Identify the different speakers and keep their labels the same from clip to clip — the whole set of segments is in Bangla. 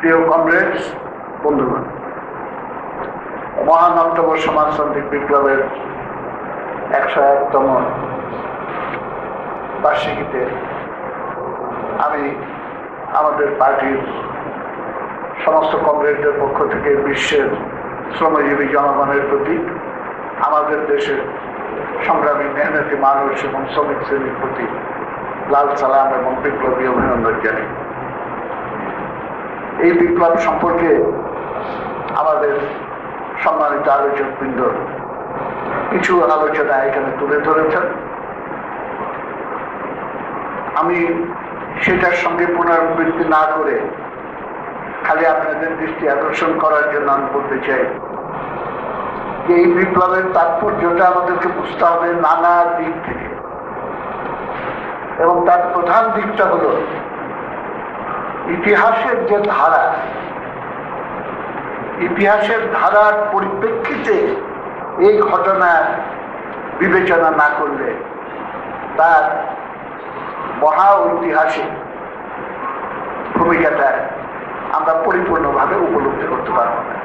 Speaker 1: প্রিয় কমরেডস, বন্ধুগণ, মহান অক্টোবর সমাজতান্ত্রিক বিপ্লবের 101তম বার্ষিকীতে আমি আমাদের পার্টির সমস্ত কমরেডদের পক্ষ থেকে বিশ্বের শ্রমজীবী জনগণের প্রতি, আমাদের দেশের সংগ্রামী মেহনতি মানুষ এবং শ্রমিক শ্রেণীর প্রতি লাল সালাম এবং বিপ্লবী অভিনন্দন জানাই। এই বিপ্লব সম্পর্কে আমাদের সম্মানিত আলোচকবৃন্দ কিছু আলোচনা এখানে তুলে ধরেছেন। আমি সেটার সঙ্গে পুনরাবৃত্তি না করে খালি আপনাদের দৃষ্টি আকর্ষণ করার জন্য আমি বলতে চাই যে এই বিপ্লবের তাৎপর্যটা আমাদেরকে বুঝতে হবে নানা দিক থেকে, এবং তার প্রধান দিকটা হলো ইতিহাসের যে ধারা, ইতিহাসের ধারার পরিপ্রেক্ষিতে এই ঘটনা বিবেচনা না করলে তার মহা ঐতিহাসিক ভূমিকাটা আমরা পরিপূর্ণভাবে উপলব্ধি করতে পারব না।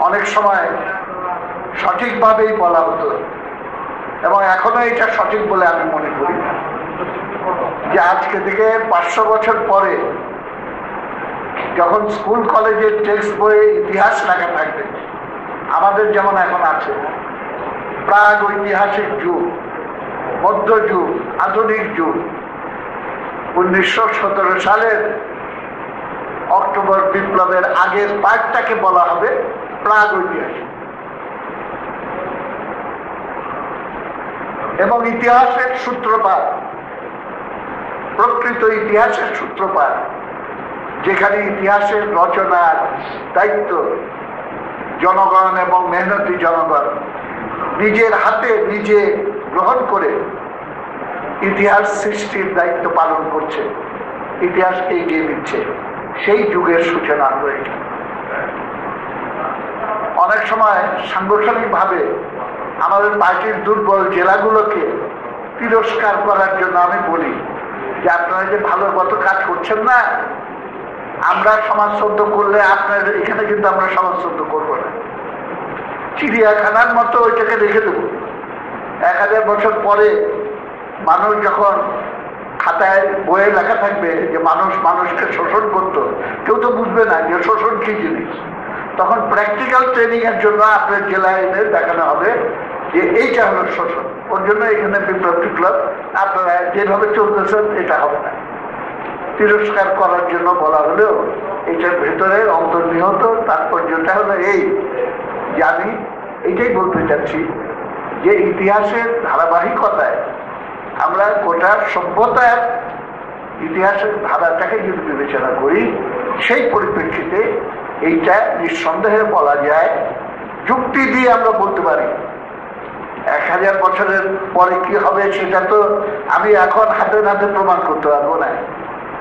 Speaker 1: অনেক সময় সঠিকভাবেই বলা হতো, এবং এখনো এটা সঠিক বলে আমি মনে করি, যে আজকে থেকে 500 বছর পরে যখন স্কুল কলেজের টেক্সট বইয়ে ইতিহাস লেখা থাকবে, আমাদের যেমন এখন আছে প্রাগ ঐতিহাসিক যুগ, মধ্যযুগ, আধুনিক যুগ, 1917 সালের অক্টোবর বিপ্লবের আগের পার্টটাকে বলা হবে প্রাগ ঐতিহাসিক। এবং ইতিহাসের সূত্রপাত, প্রকৃত ইতিহাসের সূত্রপাত, যেখানে ইতিহাসের রচনার দায়িত্ব জনগণ এবং মেহনতি জনগণ নিজের হাতে নিজে গ্রহণ করে ইতিহাস সৃষ্টির দায়িত্ব পালন করছে, ইতিহাসকে এগিয়ে নিচ্ছে, সেই যুগের সূচনা হয়েছে। অনেক সময় সাংগঠনিকভাবে আমাদের পার্টির দুর্বল জেলাগুলোকে তিরস্কার করার জন্য আমি বলি যে আপনারা যে ভালো মতো কাজ করছেন না, আমরা সমাজতন্ত্র করলে আপনাদের এখানে কিন্তু আমরা সমাজতন্ত্র করবো না, চিড়িয়াখানার মতো ওইটাকে রেখে দেবো। 1000 বছর পরে মানুষ যখন খাতায় বইয়ে লেখা থাকবে যে মানুষ মানুষকে শোষণ করত, কেউ তো বুঝবে না যে শোষণ কি জিনিস। তখন প্র্যাকটিক্যাল ট্রেনিং এর জন্য আপনার জেলায় এনে দেখানো হবে যে এইটা হলো শোষণ। ওর জন্য এখানে বিপ্লব টিপ্লব আপনারা যেভাবে চলতেছেন এটা হবে না। তিরস্কার করার জন্য বলা হলেও এটার ভেতরে অন্তর্নিহিত তাৎপর্যটা হলো এই যে আমি এইটাই বলতে চাচ্ছি যে ইতিহাসের ধারাবাহিকতায় আমরা গোটা সভ্যতার ইতিহাসের ধারাটাকে যদি বিবেচনা করি, সেই পরিপ্রেক্ষিতে এইটা নিঃসন্দেহে বলা যায়, যুক্তি দিয়ে আমরা বলতে পারি 1000 বছরের পরে কি হবে সেটা তো আমি এখন হাতে নাতে প্রমাণ করতে পারবো না,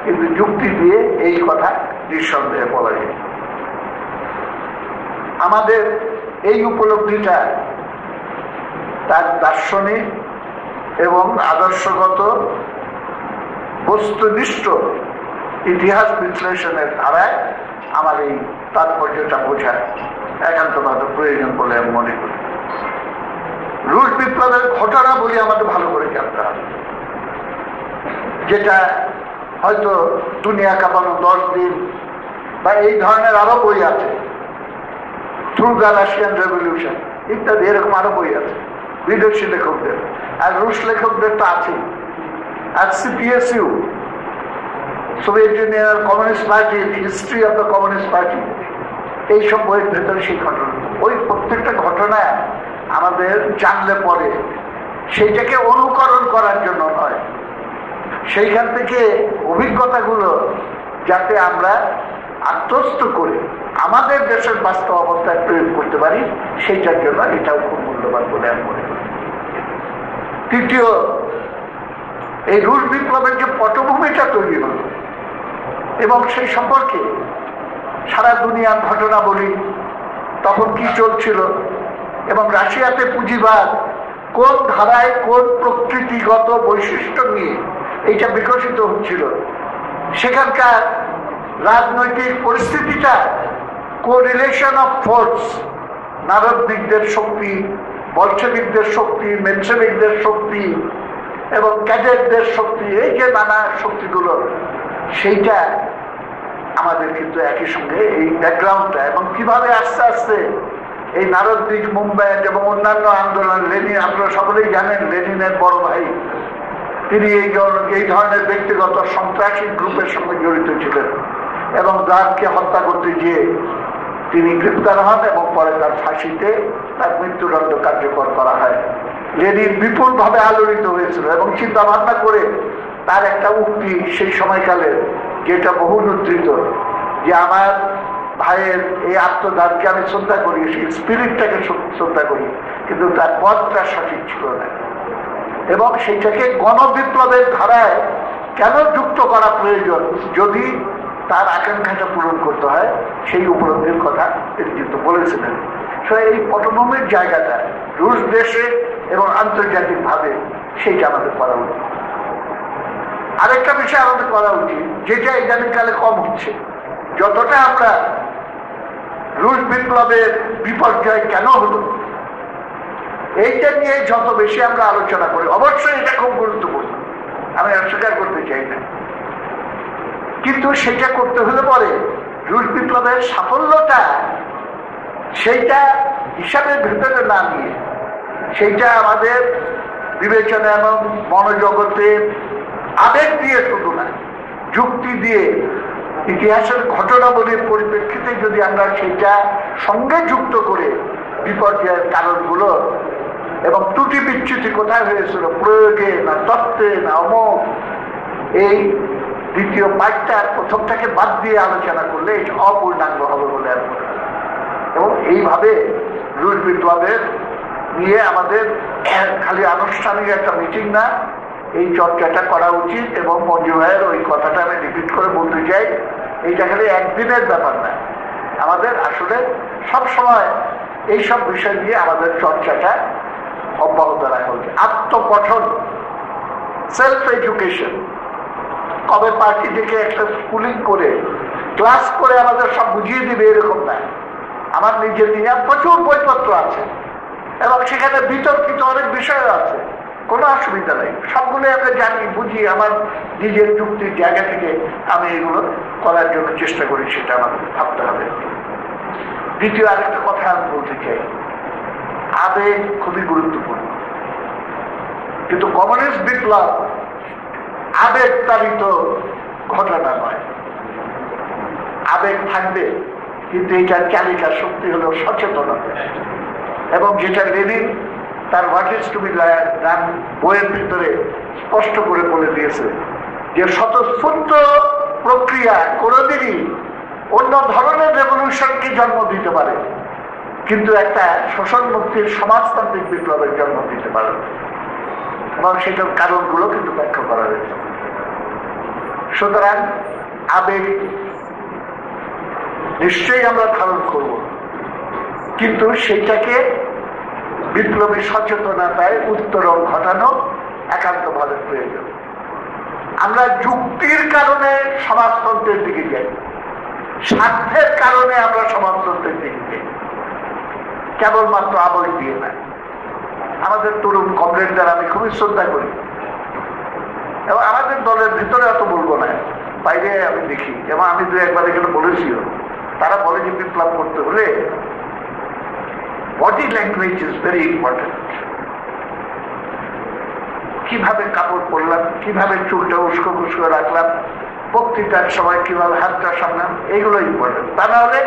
Speaker 1: কিন্তু যুক্তি দিয়ে এই কথা নিঃসন্দেহে বলা যায়। আমাদের এই উপলব্ধিটা তার দার্শনিক এবং আদর্শগত বস্তুনিষ্ঠ ইতিহাস বিশ্লেষণের ধারায় আমার এই তাৎপর্যটা বোঝা একান্তভাবে প্রয়োজন বলে আমি মনে করি। রুশ বিপ্লবের ঘটনা বলি আমাদের ভালো করে জানতে হবে, যেটা হয়তো দুনিয়া কাঁপানো 10 দিন বা এই ধরনের আরো বই আছে, থ্রু দ্য রাশিয়ান রেভলিউশন ইত্যাদি, এরকম আরো বই আছে বিদেশি লেখকদের, আর রুশ লেখকদের তো আছেই। আর সিপিএসইউ, সোভিয়েত ইউনিয়নের communist party, history of the communist party, এইসব বইয়ের ভেতরে সেই ঘটনা, ওই প্রত্যেকটা ঘটনা আমাদের জানলে পরে সেইটাকে অনুকরণ করার জন্য নয়, সেইখান থেকে অভিজ্ঞতাগুলো যাতে আমরা আত্মস্থ করে আমাদের দেশের বাস্তব অবস্থায় প্রয়োগ করতে পারি, সেইটার জন্য এটাও খুব মূল্যবান বলে আমি মনে করি। তৃতীয়, এই রুশ বিপ্লবের যে পটভূমিটা তৈরি হল এবং সেই সম্পর্কে সারা দুনিয়ার ঘটনা বলি, তখন কি চলছিল এবং রাশিয়াতে পুঁজিবাদ কোন ধারায় কোন প্রকৃতিগত বৈশিষ্ট্য নিয়ে এইটা বিকশিত হচ্ছিল, সেখানকার রাজনৈতিক পরিস্থিতিটা কোরিলেশন অফ ফোর্স, নারদনিকদের শক্তি, বলশেবিকদের শক্তি, মেনশেবিকদের শক্তি এবং ক্যাডেটদের শক্তি, এই যে নানা শক্তিগুলো, সেইটা আমাদের কিন্তু একই সঙ্গে এই ব্যাকগ্রাউন্ডটা এবং কিভাবে আস্তে আস্তে এই নারদনিক মুভমেন্ট এবং অন্যান্য আন্দোলন, লেনিন, আপনারা সকলেই জানেন লেনিনের বড় ভাই, তিনি এই ধরনের ব্যক্তিগত সন্ত্রাসী গ্রুপের সঙ্গে জড়িত ছিলেন এবং যারকে হত্যা করতে গিয়ে তিনি গ্রেপ্তার হন এবং পরে তার ফাঁসিতে তার মৃত্যুদণ্ড কার্যকর করা হয়। লেনিন বিপুলভাবে আলোড়িত হয়েছিল এবং চিন্তা ভাবনা করে তার একটা উক্তি সেই সময়কালের, যেটা বহুল উদ্ধৃত, যে আমার ভাইয়ের এই আত্মদানকে আমি শ্রদ্ধা করি, সেই স্পিরিটটাকে শ্রদ্ধা করি, কিন্তু তার পথটা সঠিক ছিল না এবং সেইটাকে গণবিপ্লবের ধারায় কেন যুক্ত করা প্রয়োজন যদি তার আকাঙ্ক্ষাটা পূরণ করতে হয়, সেই উপলব্ধির কথা তিনি কিন্তু বলেছিলেন। এই পটভূমির জায়গাটা রুশ দেশে এবং আন্তর্জাতিকভাবে সেইটা আমাদের করা উচিত। আরেকটা বিষয় আমাদের করা উচিত, যেটা ইদানিংকালে কম হচ্ছে, যতটা আমরা রুশ বিপ্লবের বিপর্যয় কেন হলো এইটা নিয়ে যত বেশি আমরা আলোচনা করি, অবশ্যই এটা খুব গুরুত্বপূর্ণ, আমি অস্বীকার করতে চাই না, কিন্তু সেটা করতে হলে পরে রুশ বিপ্লবের সাফল্যটা সেইটা হিসাবের ভেতরে না নিয়ে, সেইটা আমাদের বিবেচনা এবং মনোজগতে আবেগ দিয়ে শুধু না, যুক্তি দিয়ে, ইতিহাসের ঘটনাবলীর পরিপ্রেক্ষিতে যদি আমরা সেটা সঙ্গে যুক্ত করে বিপর্যয়ের কারণগুলো এবং ত্রুটি বিচ্যুতি কোথায় হয়েছিল, প্রয়োগে না তত্ত্বে না অমুক, এই দ্বিতীয় পাঠটার প্রথমটাকে বাদ দিয়ে আলোচনা করলে এটা অপূর্ণাঙ্গ হবে বলে আর মনে হয়। এবং এইভাবে রুশ বিপ্লবের নিয়ে আমাদের খালি আনুষ্ঠানিক একটা মিটিং না, এই চর্চাটা করা উচিত। এবং মঞ্জু ভাইয়ের ওই কথাটা আমি রিপিট করে বলতে চাই, এইটা খালি একদিনের ব্যাপার না, আমাদের আসলে সব সময় এইসব বিষয় নিয়ে আমাদের চর্চাটা অব্যাহত রাখা উচিত। আত্মপঠন, সেলফ এডুকেশন, কবে পার্টি থেকে একটা স্কুলিং করে ক্লাস করে আমাদের সব বুঝিয়ে দিবে এরকম না। আমার নিজের নিয়ে প্রচুর বইপত্র আছে এবং সেখানে বিতর্কিত অনেক বিষয় আছে, কোনো অসুবিধা নেই, সবগুলো আমরা জানি, বুঝি, আমার নিজের যুক্তির জায়গা থেকে আমি এগুলো করার জন্য চেষ্টা করি, সেটা আমাদের ভাবতে হবে। দ্বিতীয় আরেকটা কথা আমি বলতে চাই, আবেগ খুবই গুরুত্বপূর্ণ, কিন্তু কমিউনিস্ট বিপ্লব আবেগ তাড়িত ঘটনা নয়। আবেগ থাকবে, কিন্তু এটার চালিকা শক্তি হলো সচেতনতা। এবং যেটা লেনিন তার what is to be done বইয়ের ভিতরে স্পষ্ট করে বলে দিয়েছে, যে স্বতঃস্ফূর্ত প্রক্রিয়া কোনোদিনই অন্য ধরনের রেভলিউশনকে জন্ম দিতে পারে, কিন্তু একটা শোষণ মুক্তির সমাজতান্ত্রিক বিপ্লবের জন্ম দিতে পারে, এবং সেটার কারণগুলো কিন্তু ব্যাখ্যা করা হয়েছে। সুতরাং আবেগ নিশ্চয়ই আমরা ধারণ করব, কিন্তু সেইটাকে বিপ্লবী সচেতনতায় উত্তরণ ঘটানো একান্তভাবে প্রয়োজন। আমরা যুক্তির কারণে সমাজতন্ত্রের দিকে যাই, স্বার্থের কারণে আমরা সমাজতন্ত্রের দিকে যাই, কেবলমাত্র আবেগ দিয়ে না। আমাদের তরুণ কমরেডদের আমি খুবই শ্রদ্ধা করি এবং আমাদের দলের ভিতরে এত বলবো না, বাইরে আমি দেখি, এবং আমি দু একবার এখানে বলেছিও, তারা বলে যে বিপ্লব করতে হলে body language is very important. কিভাবে কাপড় পরলাম, কিভাবে চুলটা উস্কো খুস্কো রাখলাম, বক্তৃতার সময় কিভাবে হাতটা সামলাম, এইগুলো ইম্পর্টেন্ট। তা না হলে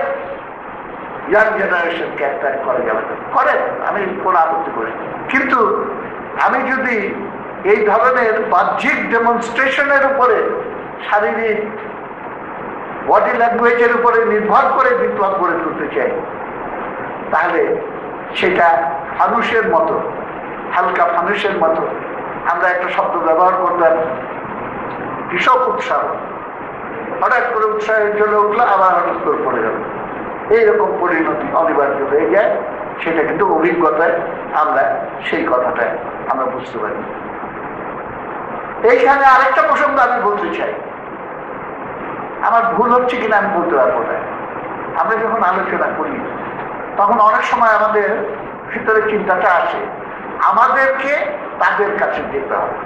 Speaker 1: ইয়াং জেনারেশনকে অ্যাট্রাক্ট করা যাবে না, করেন, আমি কোনো আপত্তি করি, কিন্তু আমি যদি এই ধরনের বাহ্যিক ডেমনস্ট্রেশনের উপরে, শারীরিক বডি ল্যাঙ্গুয়েজের উপরে নির্ভর করে বিপ্লব গড়ে তুলতে চাই, তাহলে সেটা ফানুষের মতো, হালকা ফানুষের মতো, আমরা একটা শব্দ ব্যবহার করতাম, কৃষক উৎসাহ, হঠাৎ করে উৎসাহের জন্য উঠলো, আবার হঠাৎ করে পড়ে গেল, এইরকম পরিণতি অনিবার্য হয়ে যায়। সেটা কিন্তু অভিজ্ঞতায় আমরা সেই কথাটা আমরা বুঝতে পারি। এইখানে আরেকটা প্রসঙ্গ আমি বলতে চাই, আমার ভুল হচ্ছে কিনা আমি বলতে পারবো না। আমরা যখন আলোচনা করি তখন অনেক সময় আমাদের ভিতরে চিন্তাটা আসে, আমাদেরকে তাদের কাছে যেতে হবে।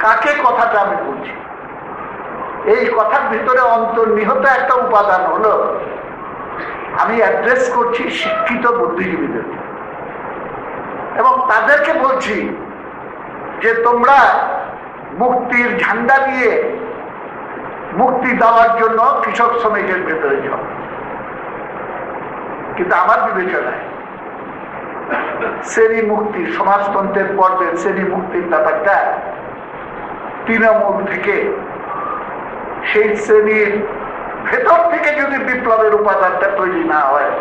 Speaker 1: কাকে কথাটা আমি বলছি? এই কথার ভিতরে অন্তর্নিহিত একটা উপাদান হলো, আমি অ্যাড্রেস করছি শিক্ষিত বুদ্ধিজীবীদের এবং তাদেরকে বলছি যে তোমরা মুক্তির ঝান্ডা নিয়ে মুক্তি দেওয়ার জন্য কৃষক শ্রমিকের ভেতরে যাও। কিন্তু আমার বিবেচনায় শ্রেণী মুক্তি, সমাজতন্ত্রের পর্যায়ে শ্রেণী মুক্তির ব্যাপারটা তৃণমূল থেকে, সেই শ্রেণীর ভেতর থেকে যদি বিপ্লবের উপাদানটা তৈরি না হয়,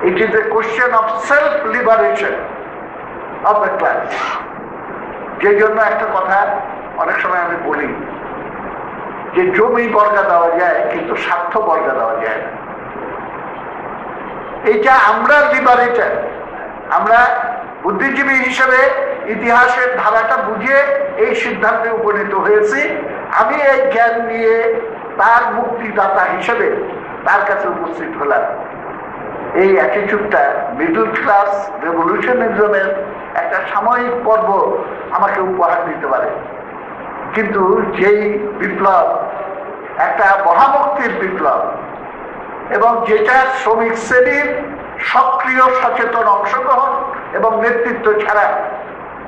Speaker 1: it is a question of self liberation of the class. যে জন্য একটা কথা অনেক সময় আমি বলি যে জমি বর্গা দেওয়া যায় কিন্তু স্বার্থ বর্গা দেওয়া যায় না। এইটা আমরা লিবারেটর, আমরা বুদ্ধিজীবী হিসেবে ইতিহাসের ধারাটা বুঝে এই সিদ্ধান্তে উপনীত হয়েছি। আমি এই জ্ঞান নিয়ে তার মুক্তিদাতা হিসেবে তার কাছে উপস্থিত হলাম। এই অ্যাটিটিউডটা মিডল ক্লাস রেভলিউশনিজমের একটা সাময়িক পর্ব আমাকে উপহার দিতে পারে, কিন্তু যেই বিপ্লব একটা মহামুক্তির বিপ্লব এবং যেটা শ্রমিক শ্রেণীর সক্রিয় সচেতন অংশগ্রহণ এবং নেতৃত্ব ছাড়া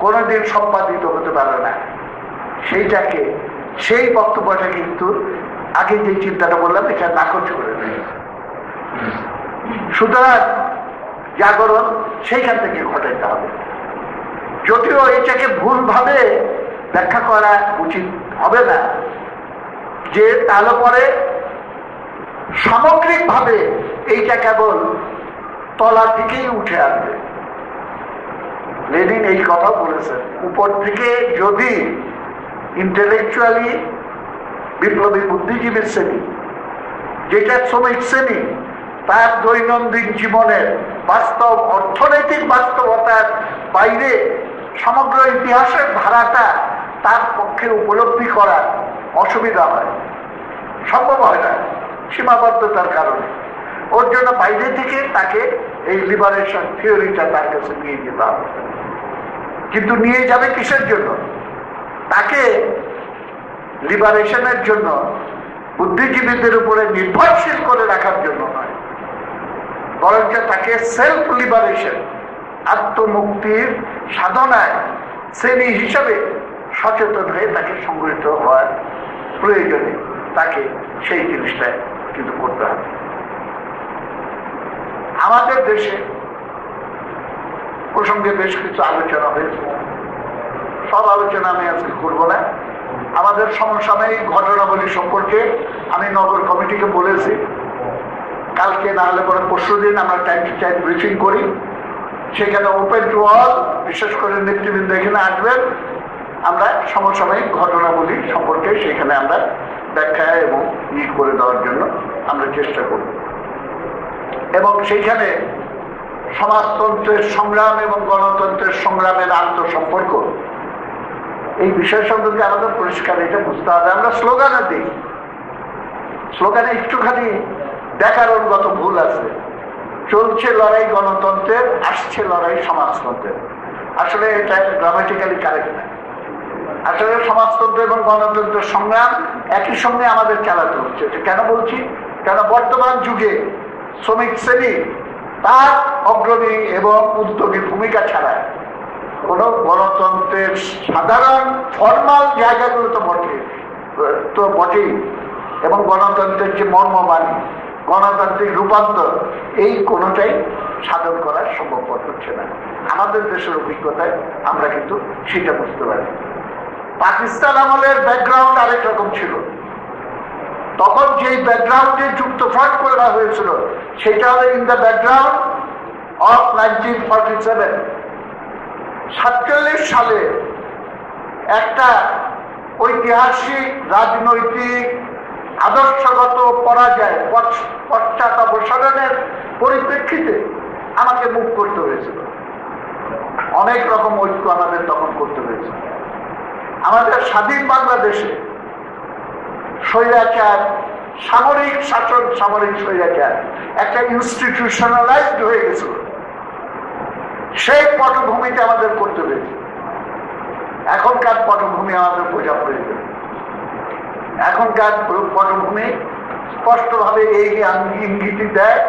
Speaker 1: কোনোদিন সম্পাদিত হতে পারে না, সেইটাকে, সেই বক্তব্যটা কিন্তু আগে যে চিন্তাটা বললাম এটা নাকচ করে দেয়। সুতরাং জাগরণ সেইখান থেকে ঘটাইতে হবে। যদিও এটাকে ভুলভাবে ব্যাখ্যা করা উচিত হবে না যে তাহলে পরে সামগ্রিকভাবে এইটা কেবল তলা থেকেই উঠে আসবে। লেনিন এই কথা বলেছেন, উপর থেকে যদি ইন্টেলেকচুয়ালি বিপ্লবী বুদ্ধিজীবীর শ্রেণী, যেটা শ্রমিক শ্রেণী তার দৈনন্দিন জীবনের বাস্তব অর্থনৈতিক বাস্তবতার বাইরে সমগ্র ইতিহাসের ধারাটা তার পক্ষে উপলব্ধি করা অসুবিধা হয়, সম্ভব হয় না সীমাবদ্ধতার কারণে। ওর জন্য বাইরে থেকে তাকে এই লিবারেশন থিওরিটা তার কাছে নিয়ে যেতে হবে। কিন্তু নিয়ে যাবে কিসের জন্য? তাকে লিবারেশনের জন্য, বুদ্ধিজীবীদের উপরে নির্ভরশীল করে রাখার জন্য নয়, বরঞ্চ তাকে সেলফ লিবারেশন, আত্মমুক্তির সাধনায় শ্রেণী হিসাবে সচেতন হয়ে তাকে সংগঠিত হওয়ার প্রয়োজনে তাকে সেই জিনিসটা কিন্তু করতে হবে। আমাদের দেশে প্রসঙ্গে বেশ কিছু আলোচনা হয়েছে, সব আলোচনা আমি আজকে করবো না। আমাদের সমসাময়িক ঘটনাবলী সম্পর্কে আমি নগর কমিটিকে বলেছি, কালকে না হলে পরে পরশুদিন আমরা টাইম টু টাইম ব্রিফিং করি, সেখানে ওপেন টু অল, বিশেষ করে নেতৃবৃন্দ এখানে আসবেন, আমরা সমসাময়িক ঘটনাবলী সম্পর্কে সেখানে আমরা ব্যাখ্যা এবং করে দেওয়ার জন্য আমরা চেষ্টা করব। এবং সেইখানে সমাজতন্ত্রের সংগ্রাম এবং গণতন্ত্রের সংগ্রামের আন্তঃসম্পর্ক, এই বিষয় সম্পর্কে আমাদের পরিষ্কার এটা বুঝতে হবে। আমরা স্লোগানে দিই, স্লোগানে একটুখানি ব্যাকরণগত ভুল আছে। চলছে লড়াই গণতন্ত্রের, আসছে লড়াই সমাজতন্ত্রের। আসলে এটা গ্রামাটিক্যালি কারেক্ট না। আসলে সমাজতন্ত্র এবং গণতন্ত্রের সংগ্রাম একই সঙ্গে আমাদের চালাতে হচ্ছে। এটা কেন বলছি? কেন বর্তমান যুগে শ্রমিক শ্রেণী তার অগ্রণী এবং উদ্যোগী ভূমিকা ছাড়া কোন গণতন্ত্রের সাধারণ ফর্মাল জায়গাগুলো তো বটেই, এবং গণতন্ত্রের যে মর্মবাণী, গণতান্ত্রিক রূপান্তর, এই কোনোটাই সাধন করা সম্ভবপর হচ্ছে না। আমাদের দেশের অভিজ্ঞতায় আমরা কিন্তু সেটা বুঝতে পারি। পাকিস্তান আমলের ব্যাকগ্রাউন্ড আরেক রকম ছিল। তখন যেই ব্যাকগ্রাউন্ডে যুক্তফ্রন্ট করা হয়েছিল সেটা হলো ইন দ্য ব্যাকগ্রাউন্ড অফ 1947। 47 সালে একটা ঐতিহাসিক রাজনৈতিক আদর্শগত পরাজয়, পশ্চাদপসরণের পরিপ্রেক্ষিতে আমাকে মুখ করতে হয়েছিল। অনেক রকম ঐক্য আমাদের তখন করতে হয়েছিল। আমাদের স্বাধীন বাংলাদেশে স্বৈরাচার, সামরিক শাসন, সামরিক স্বৈরাচার একটা ইনস্টিটিউশনালাইজড হয়ে গেছিল। সেই পটভূমিতে আমাদের করতে হয়েছে। এখনকার পটভূমি আমাদের বোঝা প্রয়োজন। এখনকার পটভূমি স্পষ্টভাবে এই ইঙ্গিত দেয়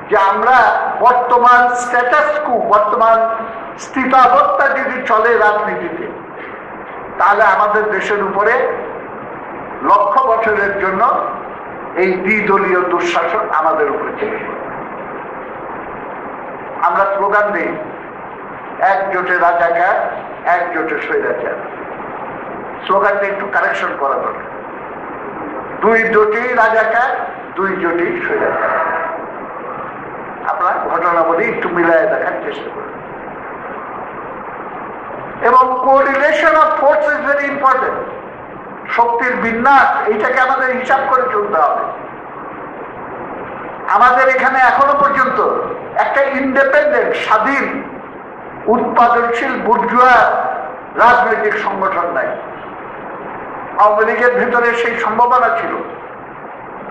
Speaker 1: যে আমরা বর্তমান স্ট্যাটাস কো, বর্তমান স্থিতাবস্থা যদি চলে রাজনীতিতে, তাহলে আমাদের দেশের উপরে লক্ষ বছরের জন্য এই দ্বিদলীয় দুঃশাসন আমাদের উপরে চলে। আমরা স্লোগান দিই, একজোটে রাজাকার, একজোটে স্বৈরাচার। স্লোগানটা একটু কারেকশন করা দরকার। দুই জোটেই রাজাকার, দুই জোটেই স্বৈরাচার। আপনার ঘটনাবলী একটু মিলায় দেখার চেষ্টা করুন। এবং correlation of force is very important. শক্তির বিন্যাস, এইটাকে আমাদের হিসাব করে চলতে হবে। আমাদের এখানে এখনো পর্যন্ত একটা ইন্ডিপেন্ডেন্ট, স্বাধীন, উৎপাদনশীল বুর্জুয়া রাজনৈতিক সংগঠন নাই। আওয়ামী লীগের ভিতরে সেই সম্ভাবনা ছিল,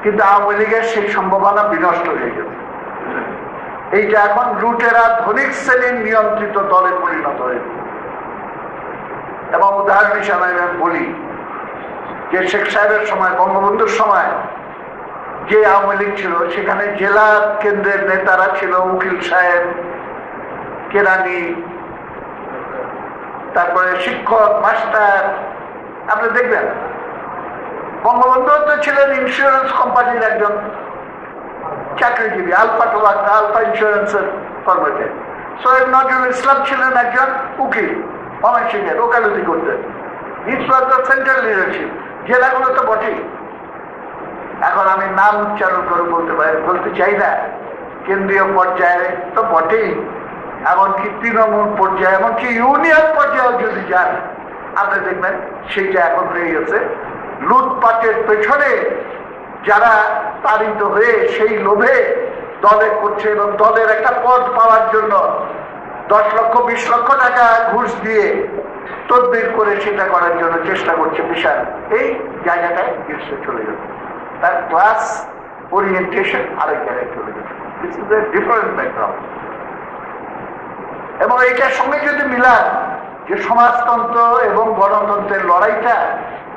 Speaker 1: কিন্তু আওয়ামী লীগের সেই সম্ভাবনা বিনষ্ট হয়ে গেছে। এইটা এখন লুটেরা ধনিক শ্রেণীর নিয়ন্ত্রিত দলে পরিণত হয়েছে। এবং উদাহরণ হিসাবে আমি বলি যে শেখ সাহেবের সময়, বঙ্গবন্ধুর সময় যে আওয়ামী লীগ ছিল, সেখানে জেলা কেন্দ্রের নেতারা ছিল উকিল সাহেব, কেরানি, তারপরে শিক্ষক, মাস্টার। আপনি দেখবেন বঙ্গবন্ধু তো ছিলেন ইন্স্যুরেন্স কোম্পানির একজন চাকরিজীবী, আলফা ইন্স্যুরেন্সের কর্মচারী। সৈয়দ নজরুল ইসলাম ছিলেন একজন উকিল, ময়মনসিংহের, ওকালতি করতেন। সেন্ট্রাল লিডারশিপ জেলাগুলো তো বটেই। এখন আমি নাম উচ্চারণ করে বলতে চাই না, কেন্দ্রীয় পর্যায়ে তো বটেই, এমনকি তৃণমূল পর্যায়ে, এমনকি ইউনিয়ন পর্যায়েও যদি যান, আপনি দেখবেন সেইটা এখন হয়ে গেছে লুটপাটের পেছনে যারা তাড়িত হয়ে সেই লোভে দলে করছে এবং দলের একটা পদ পাওয়ার জন্য 10 লক্ষ 20 লক্ষ টাকা ঘুষ দিয়ে তদবির করে সেটা করার জন্য চেষ্টা করছে। বিশাল এই জায়গাটায় গিয়ে চলে যাবে, তার ক্লাস ওরিয়েন্টেশন আরেক জায়গায় চলে যাবে। This is a different background. এবং এইটার সঙ্গে যদি মিলান যে সমাজতন্ত্র এবং গণতন্ত্রের লড়াইটা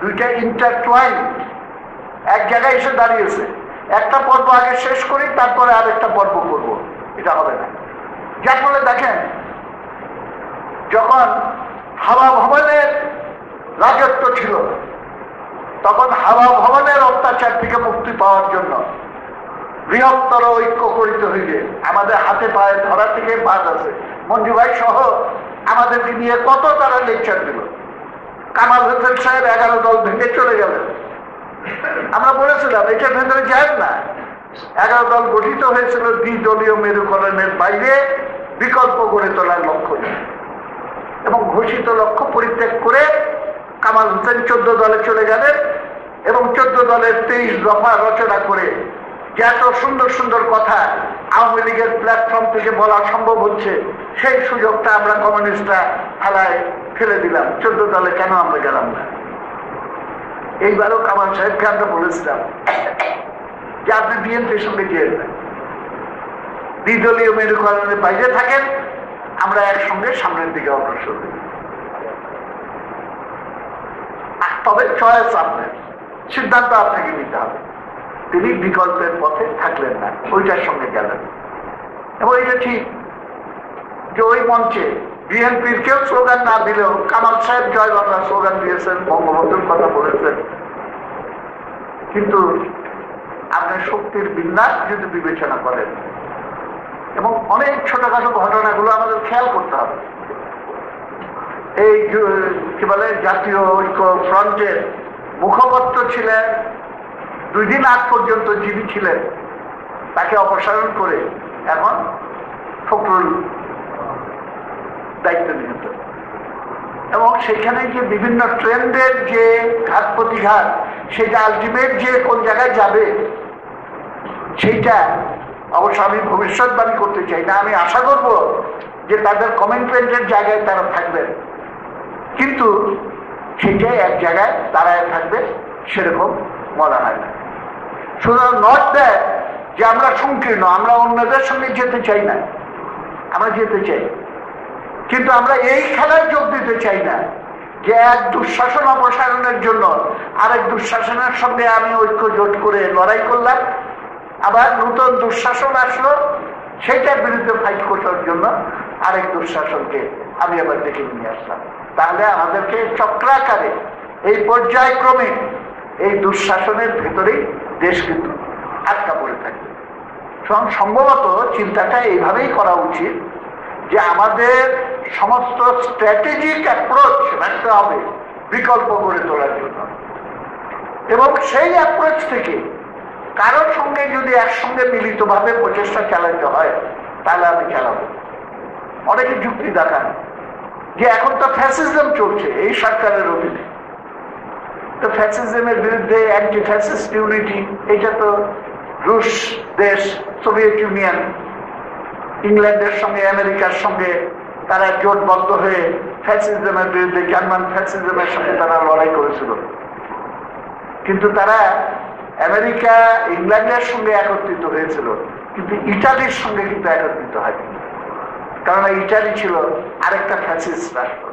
Speaker 1: দুইটা ইন্টারটুয়াইন, এক জায়গায় এসে দাঁড়িয়েছে। একটা পর্ব আগে শেষ করি, তারপরে আরেকটা পর্ব করব, এটা হবে না। যার ফলে দেখেন, যখন হাওয়া ভবনের রাজত্ব ছিল, তখন হাওয়া ভবনের অত্যাচার থেকে মুক্তি পাওয়ার জন্য বৃহত্তর ঐক্য করিত হইলে আমাদের হাতে পায়ে ধরা থেকে বাদ আছে। মঞ্জু ভাই সহ আমাদেরকে নিয়ে কত তারা লেকচার দিল। কামাল হোসেন সাহেব 11 দল ভেঙে চলে গেলেন। আমরা বলেছিলাম এটার ভেতরে যায় না। 11 দল গঠিত হয়েছিল দ্বিদলীয় মেরুকরণের বাইরে বিকল্প গড়ে তোলার লক্ষ্য নিয়ে, এবং ঘোষিত লক্ষ্য পরিত্যাগ করে কামাল হোসেন 14 দলে চলে গেলেন এবং 14 দলের 23 দফা রচনা করে যে এত সুন্দর সুন্দর কথা আওয়ামী লীগের প্ল্যাটফর্ম থেকে বলা সম্ভব হচ্ছে, সেই সুযোগটা আমরা কমিউনিস্টরা ফেলে দিলাম। 14 দলে কেন আমরা গেলাম না? এইবারও কামাল সাহেবকে আমরা বলেছিলাম যে আপনি বিএনপির সঙ্গে যেয়ে যান, দ্বিদলীয় মেরুকরণের বাইরে থাকেন, আমরা একসঙ্গে সামনের দিকে অগ্রসর হই। তবে চয়েস আপনার, সিদ্ধান্ত আপনাকে নিতে হবে। তিনি বিকল্পের পথে থাকলেন না, ওইটার সঙ্গে গেলেন। এবং এটা ঠিক যে ওই মঞ্চে বিএনপির কেউ স্লোগান না দিলেও কামাল সাহেব জয় বাংলা স্লোগান দিয়েছেন, বঙ্গবন্ধুর কথা বলেছেন। কিন্তু আপনি শক্তির বিন্যাস যদি বিবেচনা করেন, এবং অনেক ছোটখাটো ঘটনাগুলো আমাদের খেয়াল করতে হবে। এই কি বলে জাতীয় ঐক্য ফ্রন্টের মুখপাত্র ছিলেন 2 দিন আগ পর্যন্ত যিনি ছিলেন, তাকে অপসারণ করে এখন ফখরুল দায়িত্ব নিয়েছেন। এবং সেখানে যে বিভিন্ন ট্রেন্ডের যে ঘাত প্রতিঘাত, সেটা আলটিমেট যে কোন জায়গায় যাবে, সেইটা অবশ্য আমি ভবিষ্যৎবাণী করতে চাই না। আমি আশা করব যে তাদের কমিটমেন্টের জায়গায় তারা থাকবেন, কিন্তু সেটাই এক জায়গায় দাঁড়ায় থাকবে, সেরকম মনে হয় না। সুতরাং নট দ্যাট যে আমরা সংকীর্ণ, আমরা অন্যদের সঙ্গে যেতে চাই না, আমরা যেতে চাই, কিন্তু আমরা এই খেলায় যোগ দিতে চাই না যে এক দুঃশাসন অপসারণের জন্য আরেক দুঃশাসনের সঙ্গে আমি ঐক্য জোট করে লড়াই করলাম, আবার নতুন দুঃশাসন আসলো, সেইটার বিরুদ্ধে ফাইট করার জন্য আরেক দুঃশাসনকে আমি আবার ডেকে নিয়ে আসলাম। তাহলে আমাদেরকে চক্রাকারে এই পর্যায়ক্রমে এই দুঃশাসনের ভেতরেই দেশ কিন্তু আটকা পড়ে থাকবে। সম্ভবত চিন্তাটা এইভাবেই করা উচিত যে আমাদের সমস্ত স্ট্র্যাটেজিক অ্যাপ্রোচ রাখতে হবে বিকল্প গড়ে তোলার জন্য, এবং সেই অ্যাপ্রোচ থেকে কারোর সঙ্গে যদি একসঙ্গে মিলিতভাবে প্রচেষ্টা চালাতে হয় তাহলে আমি চালাবো। অনেকে যুক্তি দেখান যে এখন তো ফ্যাসিজম চলছে এই সরকারের অধীনে, তো ফ্যাসিজমের বিরুদ্ধে অ্যান্টি ফ্যাসিস্ট ইউনিটি, এটা তো রুশ দেশ, সোভিয়েত ইউনিয়ন, ইংল্যান্ডের সঙ্গে আমেরিকার সঙ্গে তারা জোটবদ্ধ হয়ে ফ্যাসিজমের বিরুদ্ধে, জার্মান ফ্যাসিজমের সঙ্গে তারা লড়াই করেছিল। কিন্তু তারা আমেরিকা ইংল্যান্ডের সঙ্গে একত্রিত হয়েছিল, কিন্তু ইটালির সঙ্গে কিন্তু একত্রিত হয়নি, কারণ ইটালি ছিল আরেকটা ফ্যাসিস্ট রাষ্ট্র।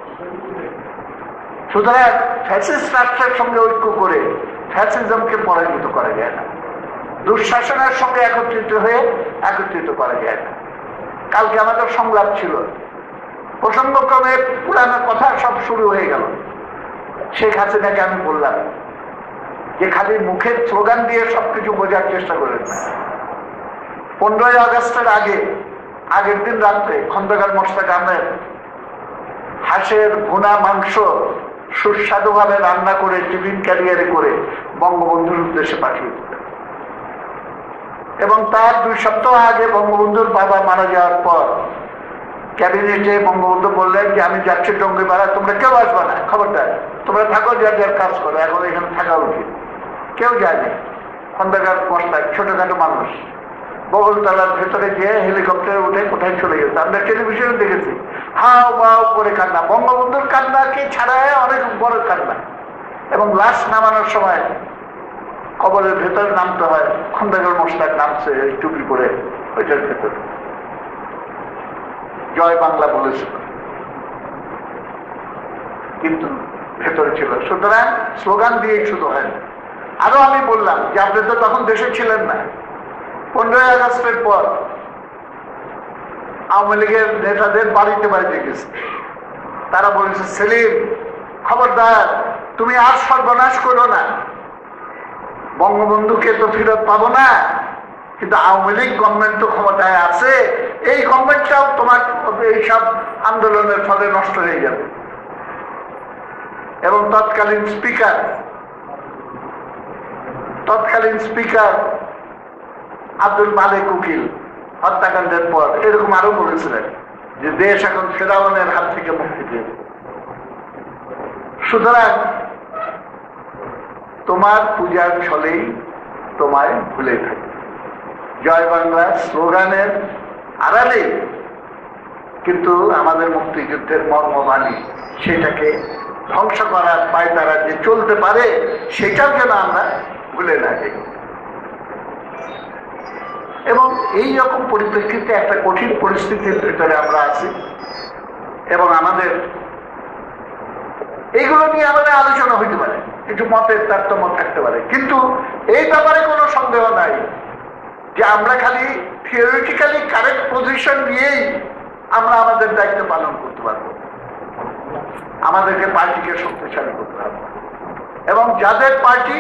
Speaker 1: সুতরাং ফ্যাসিস্ট রাষ্ট্রের সঙ্গে ঐক্য করে ফ্যাসিজমকে পরাজিত করা যায় না, দুঃশাসনের সঙ্গে একত্রিত হয়ে একত্রিত করা যায় না। কালকে আমাদের সংলাপ ছিল, প্রসঙ্গক্রমে পুরানো কথা সব শুরু হয়ে গেল। শেখ হাসিনাকে আমি বললাম যে খালি মুখের স্লোগান দিয়ে সবকিছু বোঝার চেষ্টা করেন না। 15ই আগস্টের আগের দিন রাত্রে খন্দকার মোশতাক আহমেদ হাঁসের ভুনা মাংস সুস্বাদুভাবে রান্না করে টিফিন ক্যারিয়ারে করে বঙ্গবন্ধুর উদ্দেশ্যে পাঠিয়ে দিলেন, এবং তার 2 সপ্তাহ আগে বঙ্গবন্ধুর বাবা মারা যাওয়ার পর ক্যাবিনেটে বঙ্গবন্ধু বললেন যে আমি যাচ্ছি টঙ্গিপাড়া, তোমরা কেউ আসবে না, খবরদার, তোমরা থাকো, যার যার কাজ করো, এখন এখানে থাকা উচিত। কেউ যায়নি। খন্দকার মোশতাক ছোটখাটো মানুষ বগলতলার ভেতরে গিয়ে হেলিকপ্টারে উঠে কোথায় চলে গেছে, আমরা টেলিভিশনে দেখেছি, হাও বাও করে কান্না, বঙ্গবন্ধুর কান্নাকে ছাড়া অনেক বড় কান্না। এবং লাশ নামানোর সময় কবরের ভেতরে নামতে হয়, খন্দকার মোশতাক নামছে টুপি পরে ওইটার ভেতরে, জয় বাংলা বলেছিল, কিন্তু ভেতরে ছিল। সুতরাং স্লোগান দিয়ে শুধু হয় না। আরো আমি বললাম যে আপনি তো তখন দেশে ছিলেন না, 15ই আগস্টের পর আওয়ামী লীগের নেতাদের বাড়িতে বাড়িতে গেছে, তারা বলেছে সেলিম খবরদার, তুমি আর সর্বনাশ করো না, বঙ্গবন্ধুকে তো ফেরত পাবো না, কিন্তু আওয়ামী লীগ গভর্নমেন্ট তো ক্ষমতায় আছে, এই গভর্নমেন্টটাও তোমার এইসব আন্দোলনের ফলে নষ্ট হয়ে যাবে। এবং তৎকালীন স্পিকার আব্দুল মালিক উকিল হত্যাকাণ্ডের পর এরকম আরো বলেছিলেন যে দেশ এখন ফেরাউনের হাত থেকে মুক্তি পেয়েছে। সুতরাং তোমার পূজার ছলেই তোমায় ভুলে থাকে। জয় বাংলা স্লোগানের আড়ালে কিন্তু আমাদের মুক্তিযুদ্ধের মর্মবাণী, সেটাকে ধ্বংস করার পায়তারা যে চলতে পারে সেটাও যেন আমরা ভুলে না যাই। এবং এই রকম পরিপ্রেক্ষিতে একটা কঠিন পরিস্থিতির ভিতরে আমরা আছি, এবং আমাদের এইগুলো নিয়ে আমাদের আলোচনা হইতে পারে, কিছু মতের তারতম্য থাকতে পারে, কিন্তু এই ব্যাপারে কোনো সন্দেহ নাই যে আমরা খালি থিওরিটিক্যালি কারেক্ট পজিশন নিয়েই আমরা আমাদের দায়িত্ব পালন করতে পারবো। আমাদেরকে পার্টিকে শক্তিশালী করতে হবে, এবং যাদের পার্টি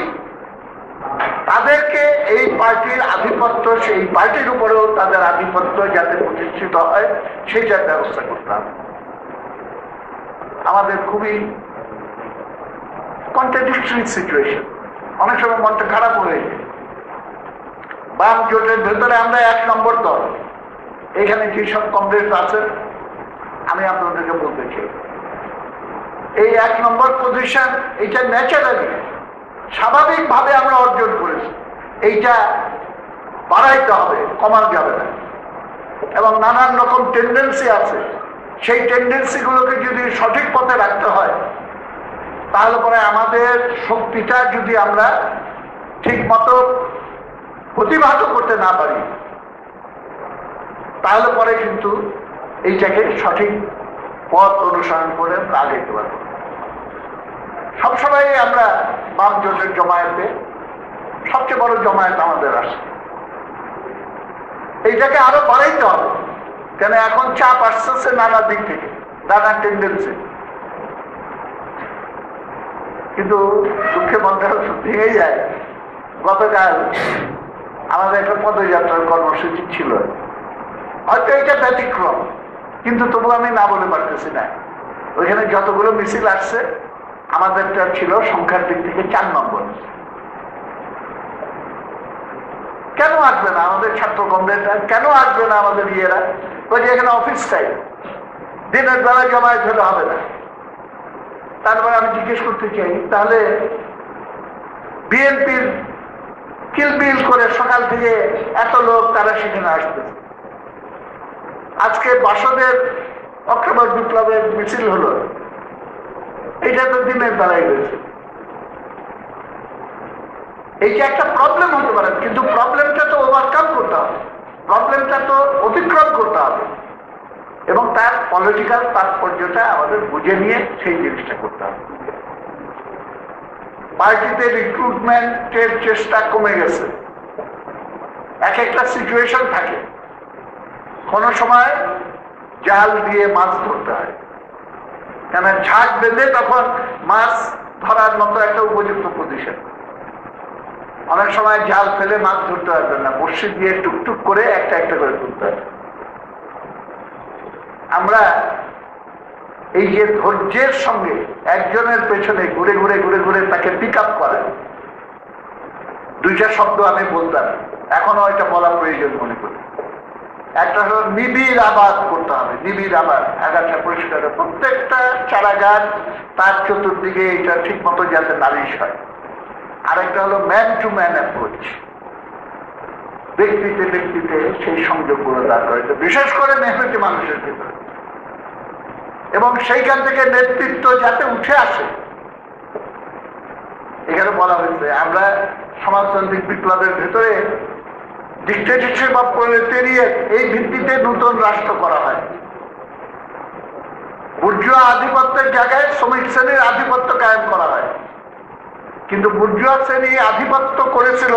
Speaker 1: তাদেরকে এই পার্টির আধিপত্য, সেই পার্টির উপরেও তাদের আধিপত্য যাতে প্রতিষ্ঠিত হয় সেইটার ব্যবস্থা করতে হবে। আমাদের খুবই কন্ট্রাডিক্টরি সিচুয়েশন, অনেক সময় মনটা খারাপ হয়ে যায়। বাম জোটের ভেতরে আমরা 1 নম্বর দল, এখানে যেসব কংগ্রেস আছে আমি আপনাদেরকে বলতে চাই, এই 1 নম্বর পজিশন এটা ন্যাচারালি স্বাভাবিকভাবে আমরা অর্জন করেছি, এইটা বাড়াইতে হবে, কমানো যাবে না। এবং নানান রকম টেন্ডেন্সি আছে, সেই টেন্ডেন্সিগুলোকে যদি সঠিক পথে রাখতে হয় তাহলে পরে আমাদের শক্তিটা যদি আমরা ঠিক মতো প্রতিভাত করতে না পারি, তাহলে পরে কিন্তু এইটাকে সঠিক পথ অনুসরণ করে আমরা আগাইতে পারবো। সবসময় আমরা বাম জোটের জমায়েতে সবচেয়ে বড় জমায়েত আমাদের আসে, এইটাকে আরো বাড়াইতে হবে। কেন এখন চাপ আসতেছে নানা দিক থেকে, নানা টেন্ডেন্সি, কিন্তু দুঃখে মনটা ভেঙে যায়। গতকাল আমাদের একটা পদযাত্রার কর্মসূচি ছিল, হয়তো এটা ব্যতিক্রম, কিন্তু তবু আমি না বলে পারতেছি না। ওইখানে যতগুলো মিছিল আসছে আমাদেরটা ছিল সংখ্যার দিক থেকে 4 নম্বর। কেন আসবে না আমাদের ছাত্রকর্মীরা, কেন আসবে না আমাদের ইয়েরা? ওই যে এখানে অফিস টাইম, দিনের বেলা জমায়েত হলে হবে না। তারপরে আমি জিজ্ঞেস করতে চাই, তাহলে বিএনপির কিলবিল করে সকাল থেকে এত লোক তারা সেখানে আসতেছে, আজকে বাসদের অক্টোবর বিপ্লবের মিছিল হলো, এটা তো দিনের বেলায় হয়েছে। এইটা একটা প্রবলেম হতে পারে, কিন্তু প্রবলেমটা তো ওভারকাম করতে হবে, প্রবলেমটা তো অতিক্রম করতে হবে, এবং তার পলিটিক্যাল তাৎপর্যটা আমাদের বুঝে নিয়ে সেই জিনিসটা করতে হবে। পার্টিতে রিক্রুটমেন্টের চেষ্টা কমে গেছে, এক একটা সিচুয়েশন থাকে, কোন সময় জাল দিয়ে মাছ ধরতে হয়, কেন ঝাঁক বেঁধে তখন মাছ ধরার মতো একটা উপযুক্ত পজিশন। অনেক সময় জাল ফেলে মাছ ধরতে পারবেন না, বড়শি দিয়ে টুকটুক করে একটা একটা করে তুলতে হবে। আমরা এই যে ধৈর্যের সঙ্গে একজনের পেছনে ঘুরে ঘুরে ঘুরে ঘুরে তাকে পিক আপ করে, 2টা শব্দ আমি বলতাম, এখনো এটা বলা প্রয়োজন মনে করি। একটা হলো নিবিড় আবাদ করতে হবে, নিবিড় আবাদ, আগাছা পরিষ্কার, প্রত্যেকটা চারা গাছ তার চতুর্দিকে এটা ঠিক মতো যাতে নালিশ হয়। আরেকটা হলো ম্যান টু ম্যান অ্যাপ্রোচ, ব্যক্তিতে ব্যক্তিতে সেই সংযোগগুলো দাঁড় করে, বিশেষ করে মেহনতি মানুষের ভিতরে, এবং সেইখান থেকে নেতৃত্ব যাতে উঠে আসে। এখানে বলা হয়েছে আমরা সমাজতান্ত্রিক বিপ্লবের ভেতরে ডিক্টেটরশিপ অফ প্রলেটারিয়েট এই ভিত্তিতে নতুন রাষ্ট্র করা হয়। বুর্জুয়া আধিপত্যের জায়গায় শ্রমিক শ্রেণীর আধিপত্য কায়েম করা হয়, কিন্তু বুর্জুয়া শ্রেণী আধিপত্য করেছিল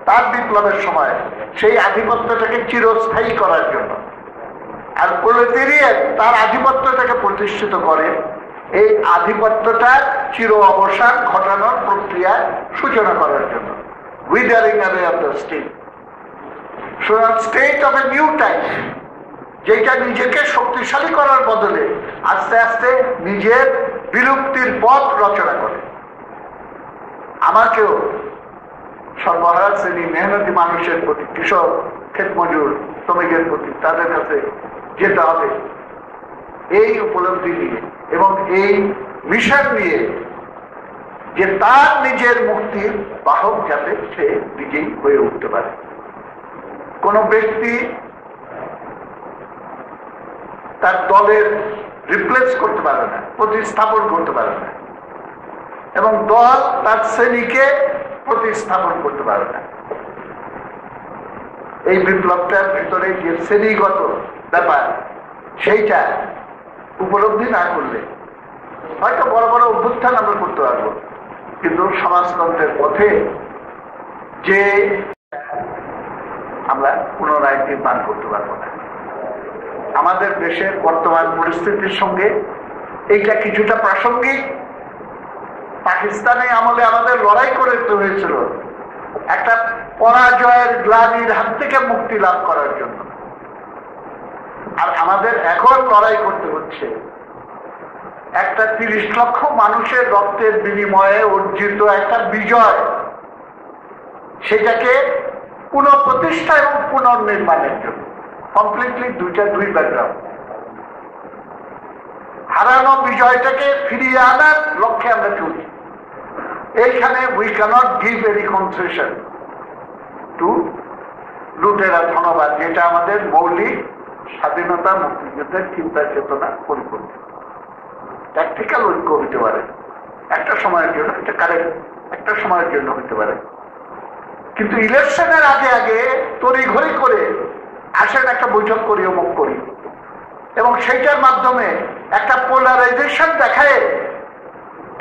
Speaker 1: তার বিপ্লবের সময় সেই আধিপত্যটাকে চিরস্থায়ী করার জন্য, আর প্রলেটারিয়েট তার আধিপত্যটাকে প্রতিষ্ঠিত করে এই আধিপত্যটার চির অবসান ঘটানোর প্রক্রিয়ার সূচনা করার জন্য, withering away of the state, state of a new type, যেটা নিজেকে শক্তিশালী করার বদলে আস্তে আস্তে নিজের বিলুপ্তির পথ রচনা করে। আমাকেও সর্বহারা শ্রেণী মেহনতি মানুষের প্রতি, কৃষক, ক্ষেত মজুর, শ্রমিকের প্রতি, তাদের কাছে যেতে হবে এই উপলব্ধি নিয়ে এবং এই মিশন নিয়ে যে তার নিজের মুক্তির বাহক যাতে সে নিজেই হয়ে উঠতে পারে। কোন ব্যক্তি তার দলের রিপ্লেস করতে পারে না, প্রতিস্থাপন করতে পারে না, এবং দল তার শ্রেণীকে প্রতিস্থাপন করতে পারে না। এই বিপ্লবটার ভিতরে যে শ্রেণীগত ব্যাপার সেইটা উপলব্ধি না করলে হয়তো বড় বড় অভ্যুত্থান আমরা করতে পারবো, কিন্তু সমাজতন্ত্রের পথে যে আমরা পুনরায় নির্মাণ করতে পারবো না। আমাদের দেশের বর্তমান পরিস্থিতির সঙ্গে এইটা কিছুটা প্রাসঙ্গিক। পাকিস্তানে আমলে আমাদের লড়াই করতে হয়েছিল একটা পরাজয়ের গ্লানির হাত থেকে মুক্তি লাভ করার জন্য, আর আমাদের এখন লড়াই করতে হচ্ছে একটা 30 লক্ষ মানুষের রক্তের বিনিময়ে অর্জিত একটা বিজয়, সেটাকে পুনঃপ্রতিষ্ঠা এবং পুনর্নির্মাণের জন্য। কমপ্লিটলি দুই ব্যাকগ্রাউন্ড। হারানো বিজয়টাকে ফিরিয়ে আনার লক্ষ্যে আমরা চলছি। এইখানে we cannot give any concession to লুটেরা ধন্যবাদ, যেটা আমাদের মৌলিক স্বাধীনতা মুক্তিযুদ্ধের চিন্তা চেতনা পরিপন্থী। ট্যাকটিক্যাল ঐক্য হইতে পারে একটা সময়ের জন্য, এটা কারেক্ট, একটা সময়ের জন্য হইতে পারে, কিন্তু ইলেকশনের আগে আগে তড়িঘড়ি করে আসেন একটা বৈঠক করি, অমুক করি, এবং সেইটার মাধ্যমে একটা পোলারাইজেশন দেখায়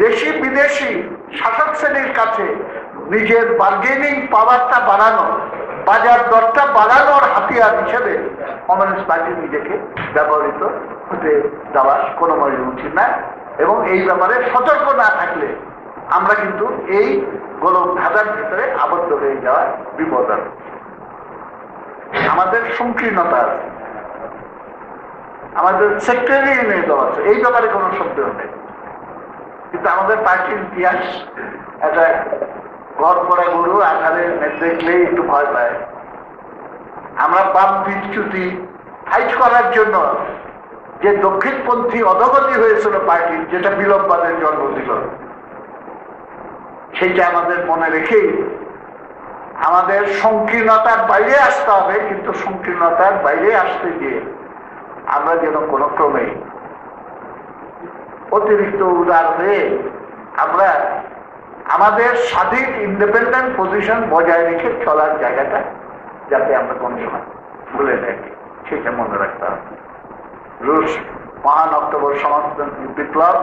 Speaker 1: দেশি বিদেশি শাসক শ্রেণীর কাছে নিজের বার্গেনিং পাওয়ারটা বাড়ানো, বাজার দরটা বাড়ানোর হাতিয়ার হিসেবে কমিউনিস্ট পার্টি নিজেকে ব্যবহৃত হতে দেওয়া কোনো মনে উচিত না। এবং এই ব্যাপারে সতর্ক না থাকলে আমরা কিন্তু এই গোলক ধাঁধার ভিতরে আবদ্ধ হয়ে যাওয়া বিপদ আছে। আমাদের সংকীর্ণতা আছে, আমাদের সেক্টরিয়ান দল আছে, এই ব্যাপারে কোনো সন্দেহ নেই। কিন্তু আমাদের পার্টির ইতিহাস একটা ঘর পড়া গরু আকারে দেখলেই একটু ভয় পায়। আমরা বাম বিচ্যুতি ফাইট করার জন্য যে দক্ষিণপন্থী অধগতি হয়েছিল পার্টির, যেটা বিলম্বাদের জন্ম দিল, সেইটা আমাদের মনে রেখেই আমাদের সংকীর্ণতার বাইরে আসতে হবে। কিন্তু সংকীর্ণতার বাইরে আসতে গিয়ে আমরা যেন কোনো ক্রমে অতিরিক্ত উদার হয়ে আমরা আমাদের স্বাধীন ইন্ডিপেন্ডেন্ট পজিশন বজায় রেখে চলার জায়গাটা যাতে আমরা কোনো সময় ভুলে থাকি, সেটা মনে রাখতে হবে। রুশ মহান অক্টোবর সমাজতন্ত্রী বিপ্লব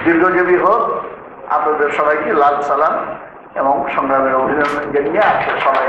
Speaker 1: দীর্ঘজীবী হোক। আপনাদের সবাইকে লাল সালাম এবং সংগ্রামের অভিনন্দন জানিয়ে আজকে সবাই